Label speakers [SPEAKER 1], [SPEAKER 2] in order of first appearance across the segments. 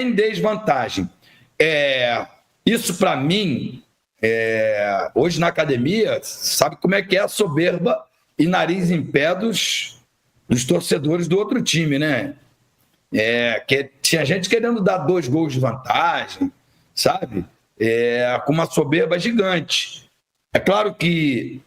[SPEAKER 1] em desvantagem. Isso, para mim, hoje na academia, sabe como é que é a soberba e nariz em pé dos torcedores do outro time, né? Que tinha gente querendo dar 2 gols de vantagem, sabe? Com uma soberba gigante. É claro que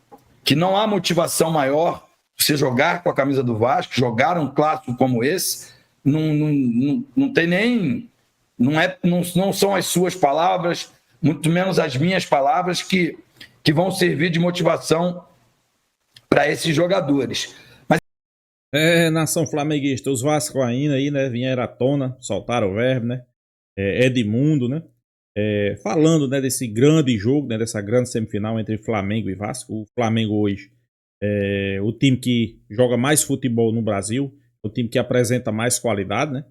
[SPEAKER 1] não há motivação maior você jogar com a camisa do Vasco, jogar um clássico como esse, não tem nem... Não são as suas palavras, muito menos as minhas palavras, que vão servir de motivação para esses jogadores.
[SPEAKER 2] Nação flamenguista, os vascaínos aí, né, vieram à tona, soltaram o verbo, né, Edmundo, né, falando, né, desse grande jogo, né, dessa grande semifinal entre Flamengo e Vasco. O Flamengo hoje é o time que joga mais futebol no Brasil, o time que apresenta mais qualidade, né,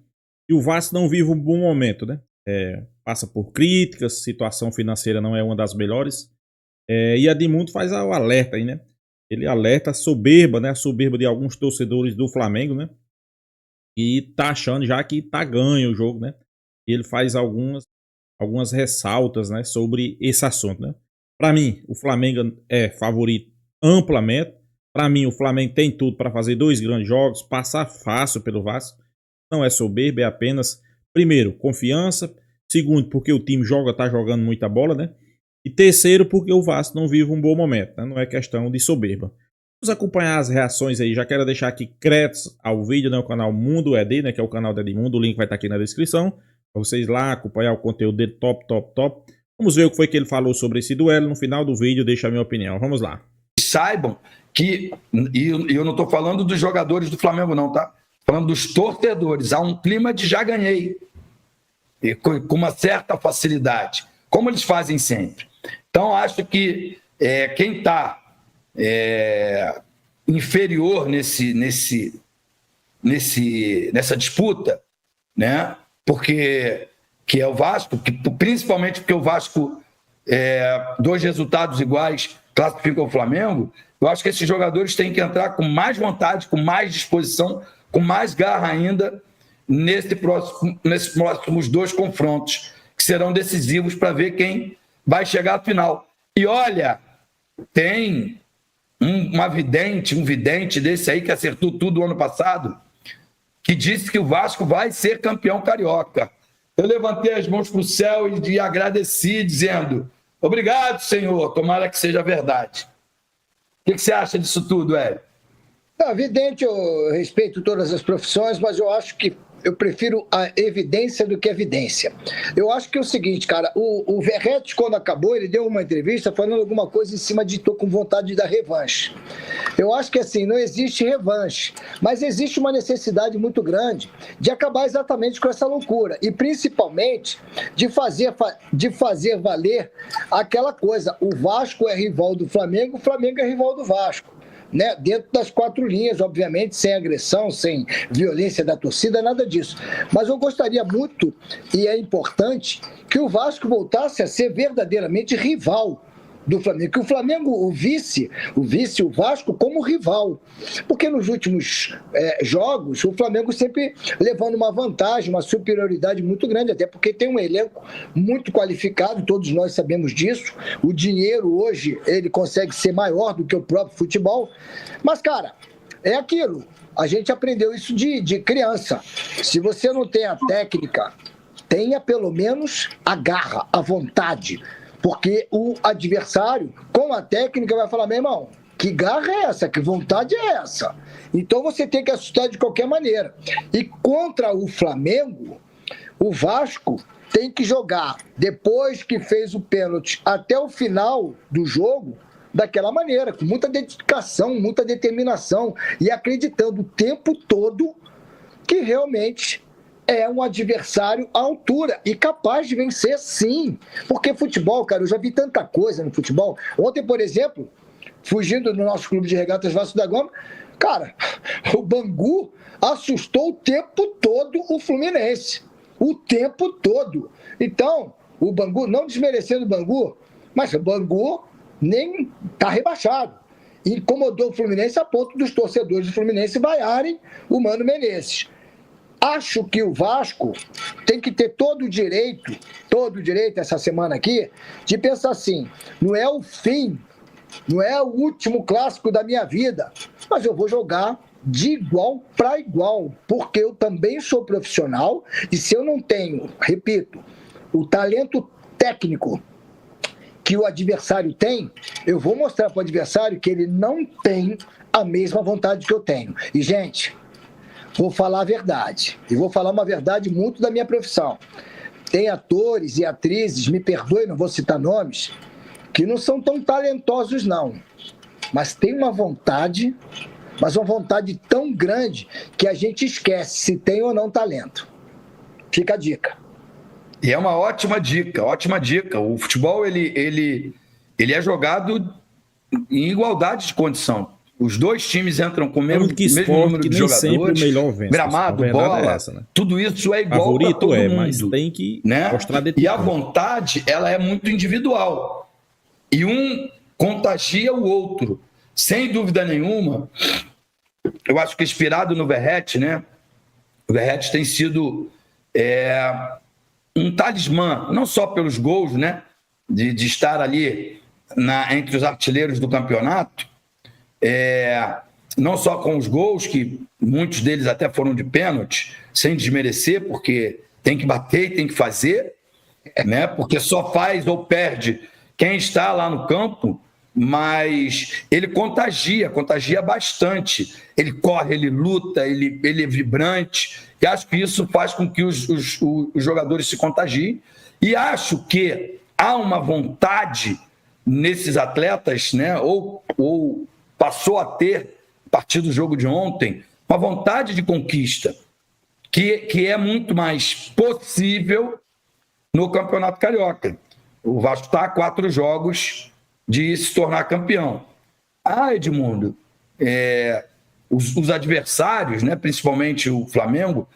[SPEAKER 2] e o Vasco não vive um bom momento, né, passa por críticas, situação financeira não é uma das melhores, e Edmundo faz o alerta aí, né. Ele alerta a soberba, né? A soberba de alguns torcedores do Flamengo, né? E tá achando já que tá ganho o jogo, né? E ele faz algumas ressaltas, né? Sobre esse assunto, né? Para mim, o Flamengo é favorito amplamente. Para mim, o Flamengo tem tudo para fazer 2 grandes jogos, passar fácil pelo Vasco. Não é soberba, é apenas, primeiro, confiança. Segundo, porque o time tá jogando muita bola, né? E terceiro, porque o Vasco não vive um bom momento, né? Não é questão de soberba. Vamos acompanhar as reações aí. Já quero deixar aqui créditos ao vídeo, né? O canal Mundo ED, né? Que é o canal do Edmundo. O link vai estar aqui na descrição. Para vocês lá acompanhar o conteúdo dele top, top, top. Vamos ver o que foi que ele falou sobre esse duelo. No final do vídeo, deixa a minha opinião. Vamos lá.
[SPEAKER 1] Saibam que, e eu não estou falando dos jogadores do Flamengo não, tá? Falando dos torcedores. Há um clima de já ganhei. E com uma certa facilidade. Como eles fazem sempre. Então, acho que quem está inferior nessa disputa, né? Porque que é o Vasco, principalmente porque o Vasco, 2 resultados iguais classificam o Flamengo, eu acho que esses jogadores têm que entrar com mais vontade, com mais disposição, com mais garra ainda nesses próximos 2 confrontos, que serão decisivos para ver quem vai chegar à final. E olha, tem um vidente desse aí que acertou tudo ano passado, que disse que o Vasco vai ser campeão carioca. Eu levantei as mãos para o céu e agradeci, dizendo: obrigado, Senhor, tomara que seja verdade. O que você acha disso tudo, Hélio?
[SPEAKER 3] Evidente, eu respeito todas as profissões, mas eu acho que eu prefiro a evidência do que a evidência. Eu acho que é o seguinte, cara, o Verratti, quando acabou, ele deu uma entrevista falando alguma coisa em cima de tô com vontade de dar revanche. Eu acho que assim, não existe revanche, mas existe uma necessidade muito grande de acabar exatamente com essa loucura e principalmente de fazer valer aquela coisa, o Vasco é rival do Flamengo, o Flamengo é rival do Vasco. Né? Dentro das 4 linhas, obviamente, sem agressão, sem violência da torcida, nada disso. Mas eu gostaria muito, e é importante, que o Vasco voltasse a ser verdadeiramente rival do Flamengo, que o Flamengo o Vasco como rival, porque nos últimos jogos o Flamengo sempre levando uma vantagem, uma superioridade muito grande, até porque tem um elenco muito qualificado, todos nós sabemos disso, o dinheiro hoje ele consegue ser maior do que o próprio futebol, mas cara, é aquilo, a gente aprendeu isso de criança, se você não tem a técnica, tenha pelo menos a garra, a vontade, porque o adversário, com a técnica, vai falar: meu irmão, que garra é essa? Que vontade é essa? Então você tem que assustar de qualquer maneira. E contra o Flamengo, o Vasco tem que jogar, depois que fez o pênalti, até o final do jogo, daquela maneira, com muita dedicação, muita determinação e acreditando o tempo todo que realmente é um adversário à altura e capaz de vencer, sim. Porque futebol, cara, eu já vi tanta coisa no futebol. Ontem, por exemplo, fugindo do nosso clube de regatas Vasco da Gama, cara, o Bangu assustou o tempo todo o Fluminense. O tempo todo. Então, o Bangu, não desmerecendo o Bangu, mas o Bangu nem está rebaixado. Incomodou o Fluminense a ponto dos torcedores do Fluminense vaiarem o Mano Menezes. Acho que o Vasco tem que ter todo o direito essa semana aqui, de pensar assim, não é o fim, não é o último clássico da minha vida, mas eu vou jogar de igual para igual, porque eu também sou profissional e se eu não tenho, repito, o talento técnico que o adversário tem, eu vou mostrar para o adversário que ele não tem a mesma vontade que eu tenho. E, gente, vou falar a verdade. E vou falar uma verdade muito da minha profissão. Tem atores e atrizes, me perdoem, não vou citar nomes, que não são tão talentosos, não. Mas tem uma vontade, mas uma vontade tão grande que a gente esquece se tem ou não talento. Fica a dica.
[SPEAKER 1] E é uma ótima dica, ótima dica. O futebol, ele é jogado em igualdade de condição. Os dois times entram com o mesmo número de jogadores, gramado, bola, tudo isso é igual para todo mundo.
[SPEAKER 2] Mas tem que mostrar
[SPEAKER 1] detalhe. E a vontade, ela é muito individual. E um contagia o outro. Sem dúvida nenhuma, eu acho que inspirado no Verratti, né? O Verratti tem sido um talismã, não só pelos gols, né? De estar ali entre os artilheiros do campeonato, não só com os gols, que muitos deles até foram de pênalti, sem desmerecer, porque tem que bater e tem que fazer, né? Porque só faz ou perde quem está lá no campo, mas ele contagia bastante. Ele corre, ele luta, ele é vibrante, e acho que isso faz com que os jogadores se contagiem. E acho que há uma vontade nesses atletas, né? Ou passou a ter, a partir do jogo de ontem, uma vontade de conquista, que é muito mais possível no Campeonato Carioca. O Vasco está a 4 jogos de se tornar campeão. Edmundo, os adversários, né, principalmente o Flamengo,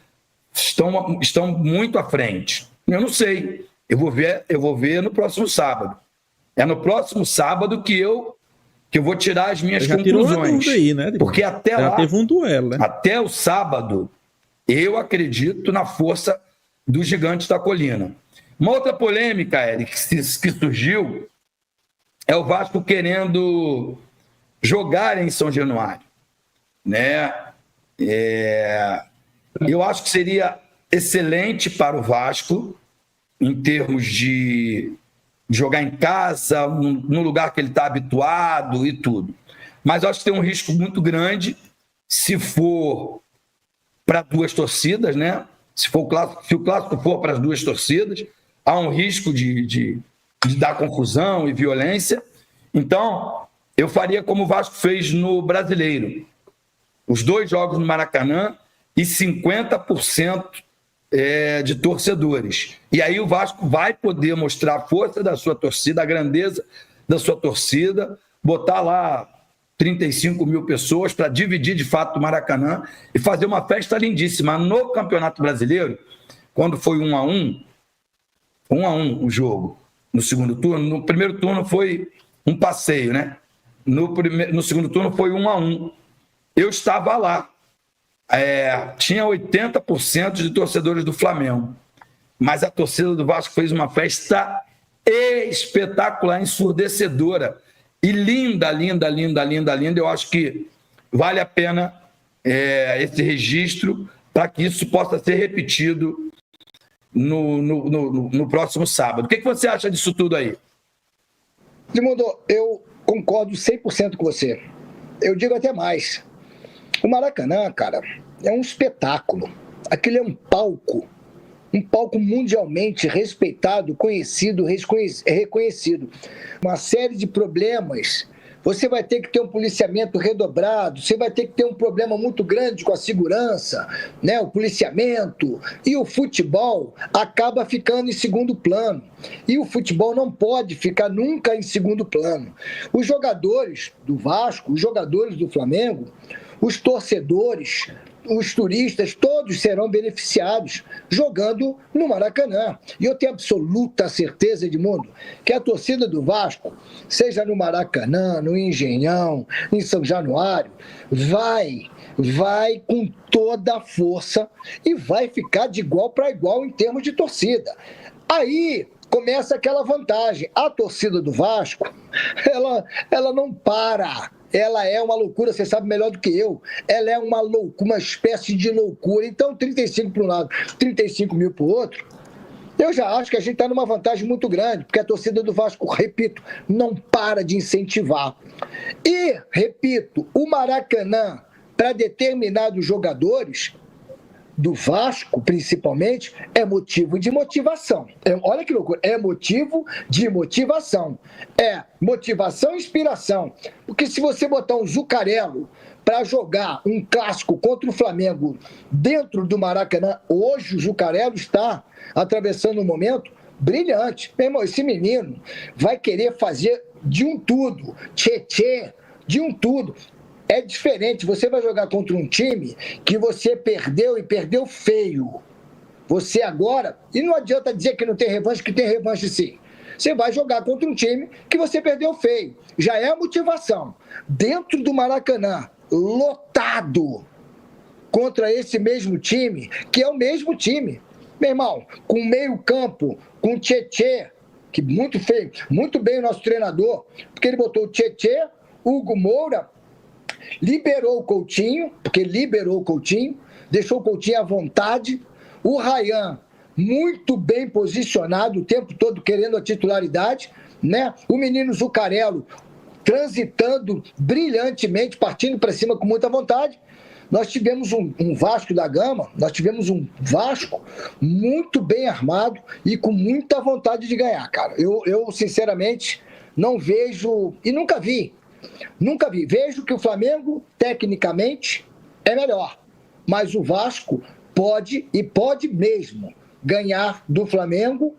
[SPEAKER 1] estão muito à frente. Eu não sei. Eu vou ver no próximo sábado. É no próximo sábado que eu vou tirar as minhas conclusões.
[SPEAKER 2] Aí, né,
[SPEAKER 1] porque até lá,
[SPEAKER 2] teve um duelo, né?
[SPEAKER 1] Até o sábado, eu acredito na força dos gigantes da colina. Uma outra polêmica, Eric, que surgiu é o Vasco querendo jogar em São Januário, né? Eu acho que seria excelente para o Vasco em termos de jogar em casa, no lugar que ele está habituado e tudo. Mas eu acho que tem um risco muito grande se for para 2 torcidas, né? Se o clássico for para as 2 torcidas, há um risco de dar confusão e violência. Então, eu faria como o Vasco fez no Brasileiro. Os 2 jogos no Maracanã e 50% de torcedores. E aí o Vasco vai poder mostrar a força da sua torcida, a grandeza da sua torcida, botar lá 35 mil pessoas para dividir de fato o Maracanã e fazer uma festa lindíssima. No Campeonato Brasileiro, quando foi 1-1 o jogo, no segundo turno, no primeiro turno foi um passeio, né? No segundo turno foi 1-1. Eu estava lá. Tinha 80% de torcedores do Flamengo, mas a torcida do Vasco fez uma festa espetacular, ensurdecedora e linda. Eu acho que vale a pena esse registro para que isso possa ser repetido no próximo sábado. O que você acha disso tudo aí?
[SPEAKER 3] Edmundo, eu concordo 100% com você. Eu digo até mais. O Maracanã, cara, é um espetáculo. Aquilo é um palco mundialmente respeitado, conhecido, reconhecido. Uma série de problemas. Você vai ter que ter um policiamento redobrado, você vai ter que ter um problema muito grande com a segurança, né? O policiamento. E o futebol acaba ficando em segundo plano. E o futebol não pode ficar nunca em segundo plano. Os jogadores do Vasco, os jogadores do Flamengo, os torcedores os turistas, todos serão beneficiados jogando no Maracanã. E eu tenho absoluta certeza, Edmundo, que a torcida do Vasco, seja no Maracanã, no Engenhão, em São Januário, vai com toda a força e vai ficar de igual para igual em termos de torcida. Aí começa aquela vantagem. A torcida do Vasco, ela não para. Ela é uma loucura, você sabe melhor do que eu. Ela é uma loucura, uma espécie de loucura. Então, 35 para um lado, 35 mil para o outro, eu já acho que a gente está numa vantagem muito grande, porque a torcida do Vasco, repito, não para de incentivar. E, repito, o Maracanã, para determinados jogadores do Vasco, principalmente, é motivo de motivação. Olha que loucura, é motivo de motivação. É motivação e inspiração. Porque se você botar um Zuccarello para jogar um clássico contra o Flamengo dentro do Maracanã, hoje o Zuccarello está atravessando um momento brilhante. Meu irmão, esse menino vai querer fazer de um tudo, de um tudo. É diferente, você vai jogar contra um time que você perdeu e perdeu feio. Você agora, e não adianta dizer que não tem revanche, que tem revanche sim. Você vai jogar contra um time que você perdeu feio. Já é a motivação. Dentro do Maracanã, lotado, contra esse mesmo time, que é o mesmo time. Meu irmão, com meio campo, com Tietê, que muito feio, muito bem o nosso treinador, porque ele botou o Tietê, Hugo Moura, liberou o Coutinho, porque liberou o Coutinho, deixou o Coutinho à vontade. O Ryan, muito bem posicionado o tempo todo, querendo a titularidade, né? O menino Zuccarello, transitando brilhantemente, partindo para cima com muita vontade. Nós tivemos um Vasco da Gama, nós tivemos um Vasco muito bem armado e com muita vontade de ganhar, cara. Eu sinceramente, não vejo, e nunca vi. Vejo que o Flamengo, tecnicamente, é melhor. Mas o Vasco pode, e pode mesmo, ganhar do Flamengo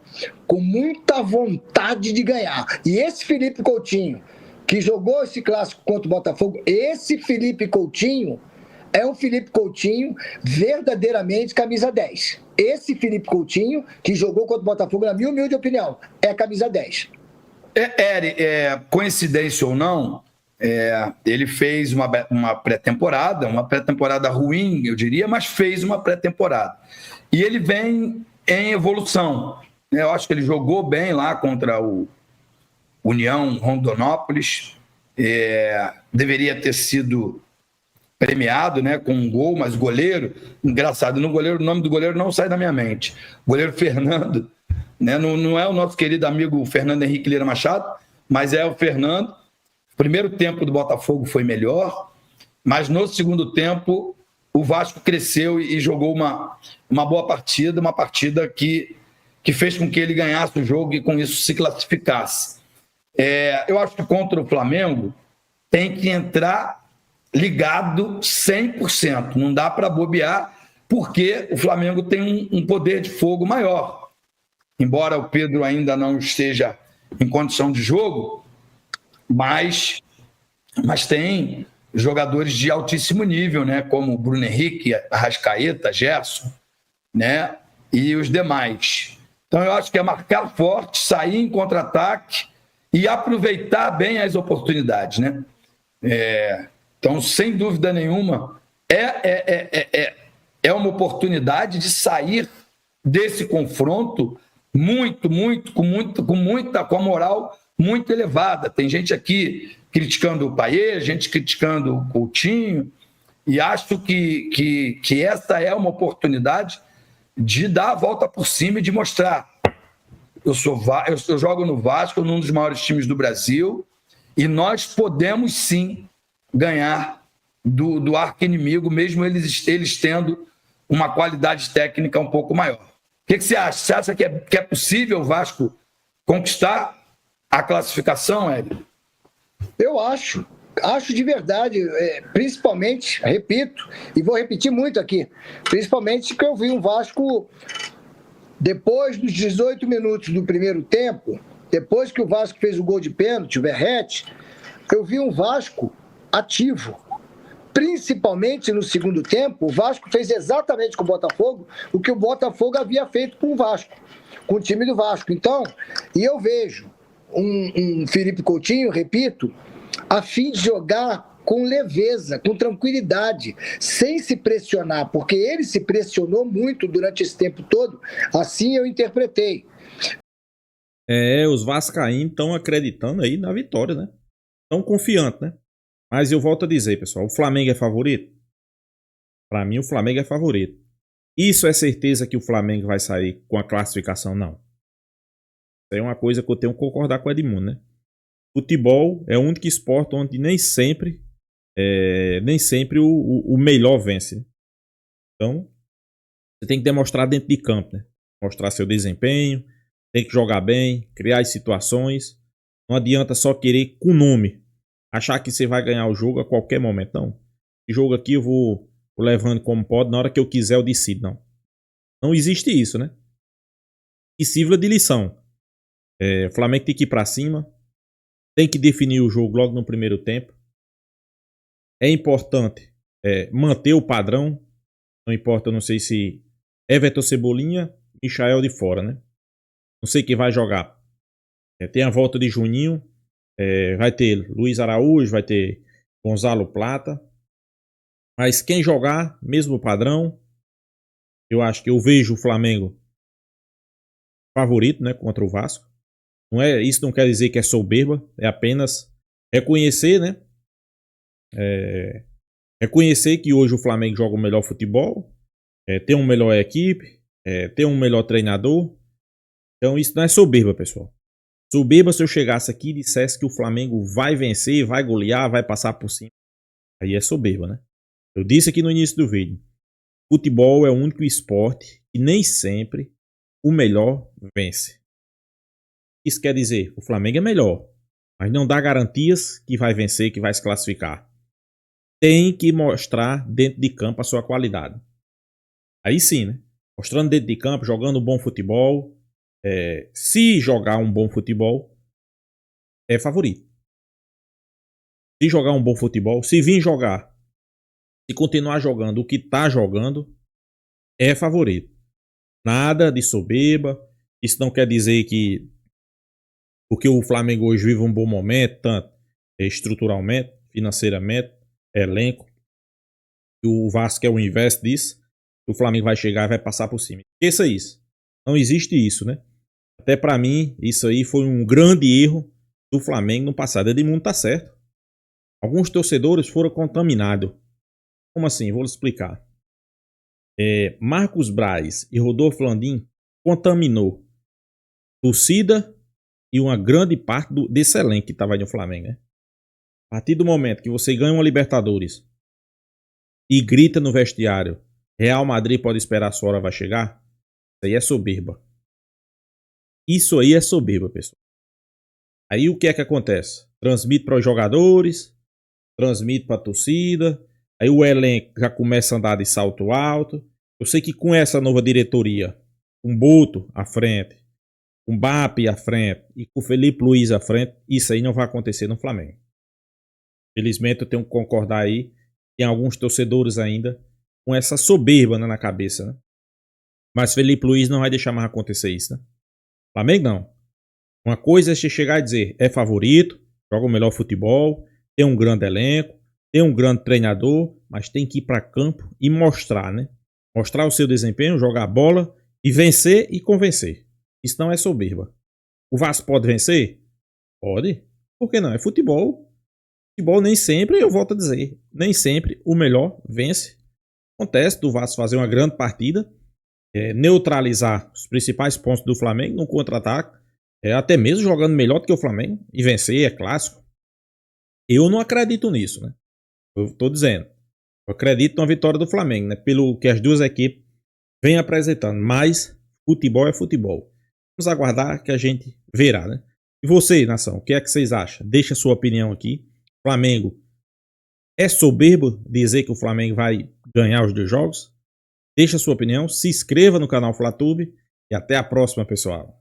[SPEAKER 3] com muita vontade de ganhar. E esse Felipe Coutinho, que jogou esse clássico contra o Botafogo, esse Felipe Coutinho é um Felipe Coutinho verdadeiramente camisa 10. Esse Felipe Coutinho, que jogou contra o Botafogo, na minha humilde opinião, é camisa 10.
[SPEAKER 1] Coincidência ou não, ele fez uma pré-temporada ruim, eu diria, mas fez uma pré-temporada. E ele vem em evolução. Eu acho que ele jogou bem lá contra o União Rondonópolis, deveria ter sido premiado, né, com um gol, mas goleiro, engraçado, o nome do goleiro não sai da minha mente. Goleiro Fernando, né, não é o nosso querido amigo Fernando Henrique Lira Machado, mas é o Fernando. O primeiro tempo do Botafogo foi melhor, mas no segundo tempo o Vasco cresceu e jogou uma boa partida, uma partida que fez com que ele ganhasse o jogo e com isso se classificasse. Eu acho que contra o Flamengo tem que entrar ligado 100%, não dá para bobear, porque o Flamengo tem um poder de fogo maior. Embora o Pedro ainda não esteja em condição de jogo, mas tem jogadores de altíssimo nível, né, como Bruno Henrique, Arrascaeta, Gerson, né, e os demais. Então eu acho que é marcar forte, sair em contra-ataque e aproveitar bem as oportunidades, né? Então, sem dúvida nenhuma, é uma oportunidade de sair desse confronto com a moral muito elevada. Tem gente aqui criticando o Payet, gente criticando o Coutinho, e acho que essa é uma oportunidade de dar a volta por cima e de mostrar: eu jogo no Vasco, num dos maiores times do Brasil, e nós podemos sim ganhar do arqui-inimigo, mesmo eles tendo uma qualidade técnica um pouco maior. O que você acha? Você acha que é possível o Vasco conquistar a classificação, Hélio?
[SPEAKER 3] Eu acho de verdade, principalmente, repito, e vou repetir muito aqui, principalmente que eu vi um Vasco, depois dos 18 minutos do primeiro tempo, depois que o Vasco fez o gol de pênalti, o Verratti, eu vi um Vasco ativo, principalmente no segundo tempo, o Vasco fez exatamente com o Botafogo o que o Botafogo havia feito com o Vasco, com o time do Vasco. Então, e eu vejo um Felipe Coutinho, repito, a fim de jogar com leveza, com tranquilidade, sem se pressionar, porque ele se pressionou muito durante esse tempo todo, assim eu interpretei.
[SPEAKER 2] Os vascaínos estão acreditando aí na vitória, né? Estão confiantes, né? Mas eu volto a dizer, pessoal, o Flamengo é favorito? Para mim, o Flamengo é favorito. Isso é certeza que o Flamengo vai sair com a classificação? Não. Isso é uma coisa que eu tenho que concordar com o Edmundo, né? Futebol é o único esporte onde nem sempre o melhor vence. Né? Então, você tem que demonstrar dentro de campo, né? Mostrar seu desempenho, tem que jogar bem, criar as situações. Não adianta só querer com nome, achar que você vai ganhar o jogo a qualquer momento. Não. Esse jogo aqui eu vou levando como pode, na hora que eu quiser eu decido. Não. Não existe isso, né? E sirva de lição. O Flamengo tem que ir pra cima, tem que definir o jogo logo no primeiro tempo. É importante manter o padrão. Não importa, eu não sei se Everton Cebolinha, Michael de fora, né? Não sei quem vai jogar. Tem a volta de Juninho. Vai ter Luiz Araújo, vai ter Gonzalo Plata. Mas quem jogar, mesmo padrão, eu acho que eu vejo o Flamengo favorito, né, contra o Vasco. Isso não quer dizer que é soberba, é apenas reconhecer, né? Reconhecer que hoje o Flamengo joga o melhor futebol, tem uma melhor equipe, tem um melhor treinador. Então isso não é soberba, pessoal. Soberba se eu chegasse aqui e dissesse que o Flamengo vai vencer, vai golear, vai passar por cima. Aí é soberba, né? Eu disse aqui no início do vídeo. Futebol é o único esporte que nem sempre o melhor vence. Isso quer dizer, o Flamengo é melhor, mas não dá garantias que vai vencer, que vai se classificar. Tem que mostrar dentro de campo a sua qualidade. Aí sim, né? Mostrando dentro de campo, jogando um bom futebol. Se jogar um bom futebol, é favorito. Se jogar um bom futebol, se vir jogar, se continuar jogando o que está jogando, é favorito. Nada de soberba. Isso não quer dizer que porque o Flamengo hoje vive um bom momento, tanto estruturalmente, financeiramente, elenco, e o Vasco é o inverso disso, o Flamengo vai chegar e vai passar por cima. Esqueça isso. Não existe isso, né? Até pra mim, isso aí foi um grande erro do Flamengo no passado. Edmundo tá certo. Alguns torcedores foram contaminados. Como assim? Vou explicar. Marcos Braz e Rodolfo Landim contaminou torcida e uma grande parte desse elenco que estava aí no Flamengo. Né? A partir do momento que você ganha uma Libertadores e grita no vestiário, Real Madrid pode esperar, a sua hora vai chegar, isso aí é soberba. Isso aí é soberba, pessoal. Aí o que é que acontece? Transmite para os jogadores, transmite para a torcida, aí o elenco já começa a andar de salto alto. Eu sei que com essa nova diretoria, com Boto à frente, com Mbappé à frente e com Felipe Luiz à frente, isso aí não vai acontecer no Flamengo. Felizmente eu tenho que concordar aí, tem alguns torcedores ainda com essa soberba, né, na cabeça, né? Mas Felipe Luiz não vai deixar mais acontecer isso, né? Flamengo não. Uma coisa é você chegar e dizer, é favorito, joga o melhor futebol, tem um grande elenco, tem um grande treinador, mas tem que ir para campo e mostrar, né? Mostrar o seu desempenho, jogar a bola e vencer e convencer. Isso não é soberba. O Vasco pode vencer? Pode. Por que não? É futebol. Futebol nem sempre, eu volto a dizer, nem sempre o melhor vence. Acontece do Vasco fazer uma grande partida, neutralizar os principais pontos do Flamengo no contra-ataque, até mesmo jogando melhor do que o Flamengo e vencer, é clássico. Eu não acredito nisso, né? Eu estou dizendo. Eu acredito na vitória do Flamengo, né? Pelo que as duas equipes vêm apresentando. Mas futebol é futebol. Vamos aguardar que a gente verá, né? E você, nação, o que é que vocês acham? Deixa a sua opinião aqui. Flamengo, é soberbo dizer que o Flamengo vai ganhar os 2 jogos? Deixa a sua opinião, se inscreva no canal FlaTube e até a próxima, pessoal.